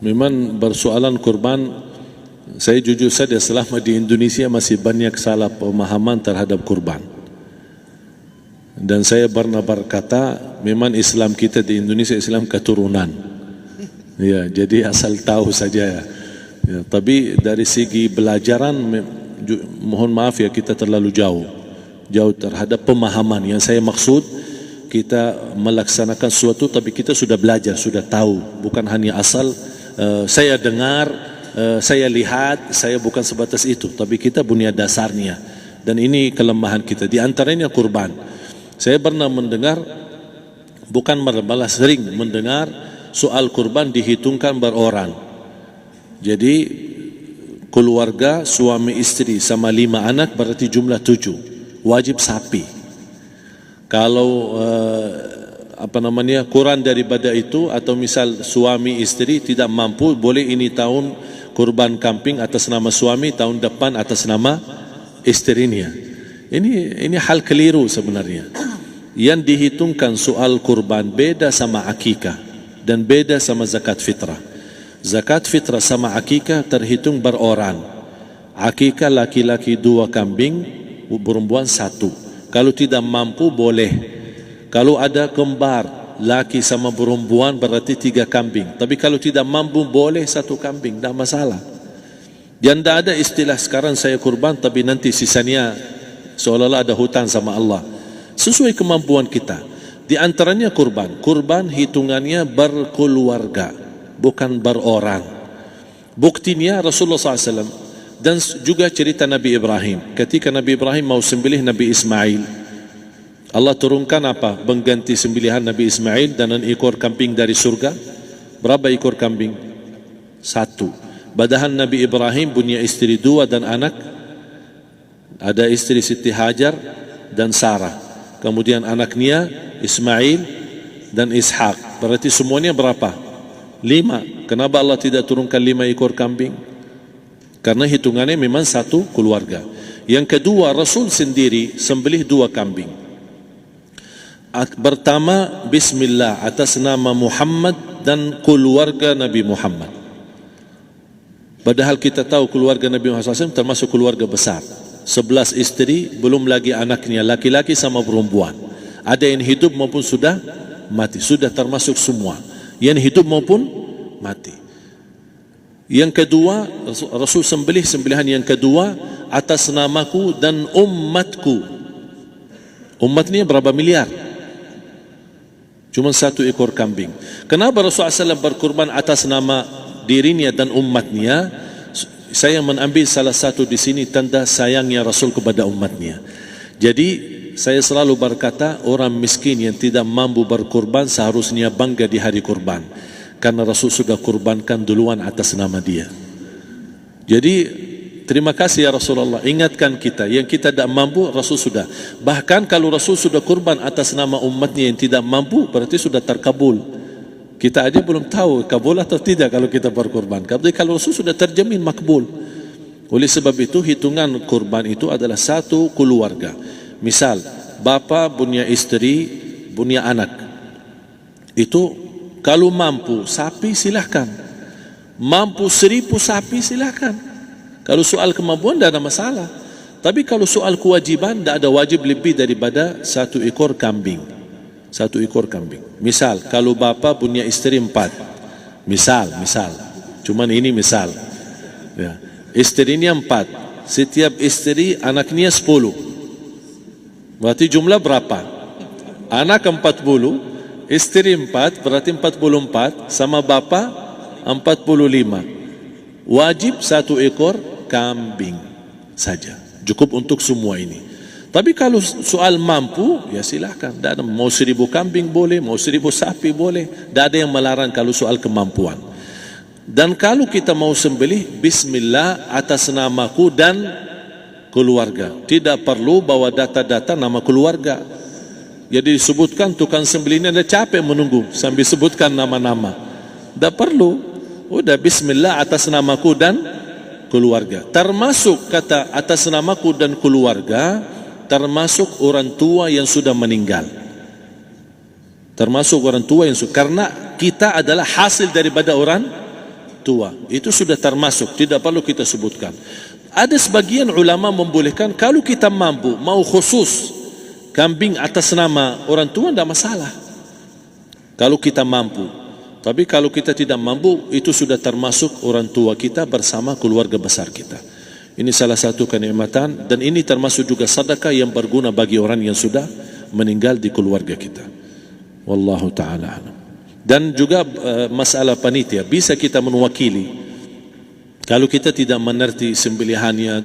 Memang bersoalan kurban, saya jujur saja selama di Indonesia masih banyak salah pemahaman terhadap kurban. Dan saya pernah berkata, memang Islam kita di Indonesia Islam keturunan. Ya, jadi asal tahu saja. Ya, tapi dari segi belajaran, mohon maaf ya, kita terlalu jauh terhadap pemahaman. Yang saya maksud, kita melaksanakan sesuatu tapi kita sudah belajar, sudah tahu, bukan hanya asal saya dengar, saya lihat, saya bukan sebatas itu, tapi kita punya dasarnya. Dan ini kelemahan kita, di antaranya kurban. Saya pernah mendengar, bukan malah sering mendengar soal kurban dihitungkan beroran. Jadi keluarga suami istri sama 5 anak berarti jumlah 7, wajib sapi. Kalau kurang daripada itu, atau misal suami istri tidak mampu, boleh ini tahun kurban kambing atas nama suami, tahun depan atas nama istrinya. Ini hal keliru sebenarnya. Yang dihitungkan soal kurban beda sama akikah dan beda sama zakat fitrah. Zakat fitrah sama akikah terhitung beroran. Akikah laki-laki 2 kambing, perempuan 1. Kalau tidak mampu boleh. Kalau ada kembar laki sama perempuan berarti 3 kambing. Tapi kalau tidak mampu boleh 1 kambing, tidak masalah. Yang tidak ada istilah sekarang saya kurban tapi nanti sisanya seolah-olah ada hutang sama Allah. Sesuai kemampuan kita. Di antaranya kurban. Kurban hitungannya berkeluarga, bukan beroran. Buktinya Rasulullah SAW dan juga cerita Nabi Ibrahim. Ketika Nabi Ibrahim mau sembelih Nabi Ismail, Allah turunkan apa? Mengganti sembelihan Nabi Ismail dan ekor kambing dari surga. Berapa ekor kambing? 1. Padahal Nabi Ibrahim punya istri 2 dan anak. Ada istri Siti Hajar dan Sarah. Kemudian anaknya Ismail dan Ishak. Berarti semuanya berapa? 5. Kenapa Allah tidak turunkan 5 ekor kambing? Karena hitungannya memang 1 keluarga. Yang kedua, Rasul sendiri sembelih 2 kambing. Pertama, Bismillah atas nama Muhammad dan keluarga Nabi Muhammad. Padahal kita tahu keluarga Nabi Muhammad SAW termasuk keluarga besar. 11 istri, belum lagi anaknya laki-laki sama perempuan. Ada yang hidup maupun sudah mati, sudah termasuk semua. Yang hidup maupun mati. Yang kedua, Rasul sembelih sembelihan yang kedua atas namaku dan umatku. Umatnya berapa miliar? Cuma 1 ekor kambing. Kenapa Rasulullah SAW berkurban atas nama dirinya dan umatnya? Saya mengambil salah satu di sini tanda sayangnya Rasul kepada umatnya. Jadi saya selalu berkata, orang miskin yang tidak mampu berkurban seharusnya bangga di hari kurban, karena Rasul sudah kurbankan duluan atas nama dia. Jadi terima kasih ya Rasulullah, ingatkan kita. Yang kita tidak mampu, Rasul sudah. Bahkan kalau Rasul sudah kurban atas nama umatnya yang tidak mampu, berarti sudah terkabul. Kita aja belum tahu kabul atau tidak kalau kita berkurban. Tapi kalau Rasul sudah terjamin makbul. Oleh sebab itu hitungan kurban itu adalah 1 keluarga. Misal bapa punya istri, punya anak. Itu kalau mampu sapi silahkan. Mampu 1000 sapi silahkan. Kalau soal kemampuan tidak ada masalah. Tapi kalau soal kewajiban, tidak ada wajib lebih daripada 1 ekor kambing. 1 ekor kambing. Misal kalau bapa punya istri 4, misal, cuman ini misal ya. Istrinya 4, setiap istri anaknya 10, berarti jumlah berapa? Anak 40, istri 4, berarti 44, sama bapa 45. Wajib 1 ekor kambing saja, cukup untuk semua ini. Tapi kalau soal mampu, ya silahkan. Mau 1000 kambing boleh, mau 1000 sapi boleh. Tidak ada yang melarang kalau soal kemampuan. Dan kalau kita mau sembelih, Bismillah atas namaku dan keluarga. Tidak perlu bawa data-data nama keluarga. Jadi disebutkan tukang sembelihnya ada capek menunggu sambil sebutkan nama-nama. Tidak perlu. Udah Bismillah atas namaku dan keluarga. Termasuk kata atas namaku dan keluarga, termasuk orang tua yang sudah meninggal. Termasuk orang tua yang sudah, karena kita adalah hasil daripada orang tua. Itu sudah termasuk, tidak perlu kita sebutkan. Ada sebagian ulama membolehkan kalau kita mampu mau khusus kambing atas nama orang tua, tidak masalah kalau kita mampu. Tapi kalau kita tidak mampu, itu sudah termasuk orang tua kita bersama keluarga besar kita. Ini salah satu kenikmatan, dan ini termasuk juga sedekah yang berguna bagi orang yang sudah meninggal di keluarga kita. Wallahu ta'ala alam. Dan juga masalah panitia, bisa kita mewakili. Kalau kita tidak mengerti sembelihannya,